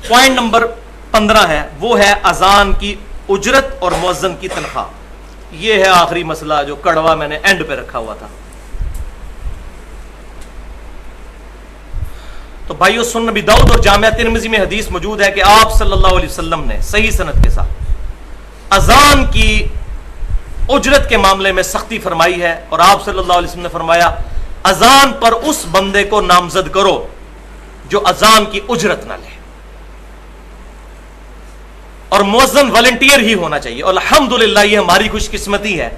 Point number 15 ہے، وہ ہے اذان کی اجرت اور مؤذن کی تنخواہ. یہ ہے آخری مسئلہ جو کڑوا میں نے اینڈ پہ رکھا ہوا تھا. تو بھائیو، سنن نبی داؤد اور جامعہ ترمذی میں حدیث موجود ہے کہ آپ صلی اللہ علیہ وسلم نے صحیح سند کے ساتھ اذان کی اجرت کے معاملے میں سختی فرمائی ہے، اور آپ صلی اللہ علیہ وسلم نے فرمایا اذان پر اس بندے کو نامزد کرو جو اذان کی اجرت نہ لے، اور مؤذن والنٹیئر ہی ہونا چاہیے. اور الحمدللہ یہ ہماری خوش قسمتی ہے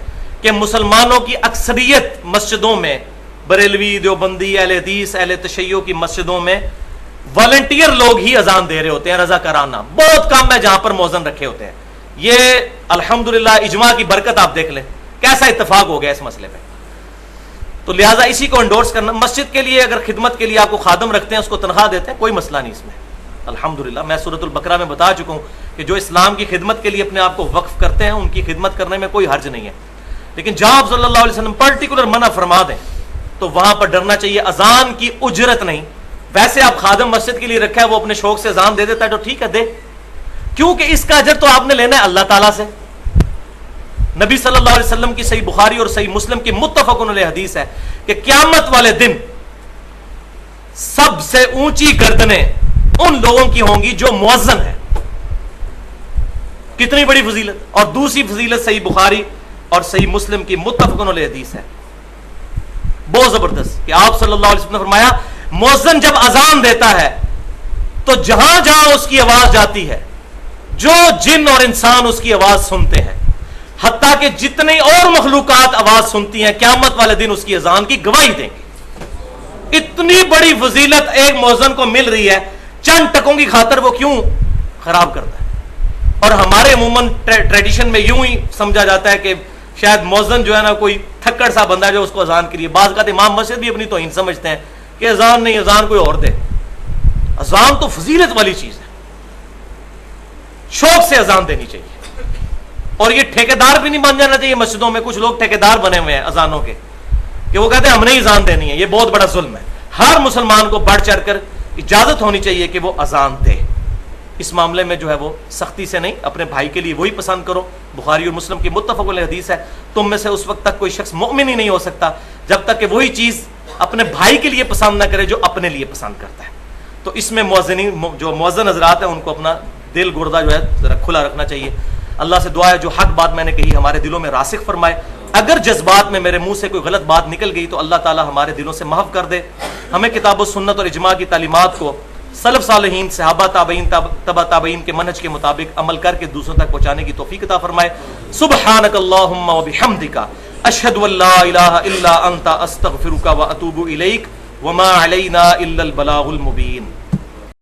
کہ مسلمانوں کی اکثریت مسجدوں میں، بریلوی، دیوبندی، اہل حدیث، اہل تشیع کی مسجدوں میں والنٹیئر لوگ ہی اذان دے رہے ہوتے ہیں، رضاکارانہ. بہت کم ہے جہاں پر مؤذن رکھے ہوتے ہیں. یہ الحمدللہ اجماع کی برکت آپ دیکھ لیں کیسا اتفاق ہو گیا اس مسئلے پہ. تو لہٰذا اسی کو انڈورس کرنا. مسجد کے لیے اگر خدمت کے لیے آپ کو خادم رکھتے ہیں، اس کو تنخواہ دیتے ہیں، کوئی مسئلہ نہیں اس میں. الحمدللہ میں سورۃ البقرہ میں بتا چکا ہوں کہ جو اسلام کی خدمت کے لیے اپنے آپ کو وقف کرتے ہیں ان کی خدمت کرنے میں کوئی حرج نہیں ہے. لیکن جہاں آپ صلی اللہ علیہ وسلم پرٹیکولر منع فرما دیں تو وہاں پر ڈرنا چاہیے. اذان کی اجرت نہیں. ویسے آپ خادم مسجد کے لیے رکھا ہے، وہ اپنے شوق سے اذان دے دیتا ہے تو ٹھیک ہے، دے، کیونکہ اس کا اجر تو آپ نے لینا ہے اللہ تعالیٰ سے. نبی صلی اللہ علیہ وسلم کی صحیح بخاری اور صحیح مسلم کی متفق علیہ حدیث ہے کہ قیامت والے دن سب سے اونچی گردنیں ان لوگوں کی ہوں گی جو مؤذن ہیں. کتنی بڑی فضیلت. اور دوسری فضیلت صحیح بخاری اور صحیح مسلم کی متفق علیہ حدیث ہے، بہت زبردست، کہ آپ صلی اللہ علیہ وسلم نے فرمایا مؤذن جب اذان دیتا ہے تو جہاں جہاں اس کی آواز جاتی ہے جو جن اور انسان اس کی آواز سنتے ہیں، حتیٰ کہ جتنی اور مخلوقات آواز سنتی ہیں، قیامت والے دن اس کی اذان کی گواہی دیں گے. اتنی بڑی فضیلت ایک مؤذن کو مل رہی ہے، چند ٹکوں کی خاطر وہ کیوں خراب کرتا ہے؟ اور ہمارے عموماً ٹریڈیشن میں یوں ہی سمجھا جاتا ہے کہ شاید مؤذن جو ہے نا کوئی تھکڑ سا بندہ ہے جو اس کو اذان کے لیے، بعض اوقات امام مسجد بھی اپنی توہین سمجھتے ہیں کہ اذان نہیں، اذان کوئی اور دے. اذان تو فضیلت والی چیز ہے، شوق سے اذان دینی چاہیے. اور یہ ٹھیکیدار بھی نہیں بن جانا چاہیے. مسجدوں میں کچھ لوگ ٹھیکیدار بنے ہوئے ہیں اذانوں کے، کہ وہ کہتے ہیں ہم نے اذان دینی ہے. یہ بہت بڑا ظلم ہے. ہر مسلمان کو بڑھ چڑھ کر اجازت ہونی چاہیے کہ وہ اذان دے. اس معاملے میں جو ہے وہ سختی سے نہیں، اپنے بھائی کے لیے وہی پسند کرو. بخاری اور مسلم کی متفق علیہ حدیث ہے، تم میں سے اس وقت تک کوئی شخص مومن ہی نہیں ہو سکتا جب تک کہ وہی چیز اپنے بھائی کے لیے پسند نہ کرے جو اپنے لیے پسند کرتا ہے. تو اس میں جو مؤذن حضرات ہیں ان کو اپنا دل گردہ جو ہے ذرا کھلا رکھنا چاہیے. اللہ سے دعا ہے جو حق بات میں نے کہی ہمارے دلوں میں راسخ فرمائے. اگر جذبات میں میرے منہ سے کوئی غلط بات نکل گئی تو اللہ تعالی ہمارے دلوں سے محو کر دے. ہمیں کتاب و سنت اور اجماع کی تعلیمات کو سلف صالحین، صحابہ، تابعین، تبع تابعین کے منہج کے مطابق عمل کر کے دوسروں تک پہنچانے کی توفیق عطا فرمائے. سبحانک اللہم و بحمدک، اشہد ان لا الہ الا انت، استغفرک و اتوب الیک، وما علینا الا البلاغ المبین.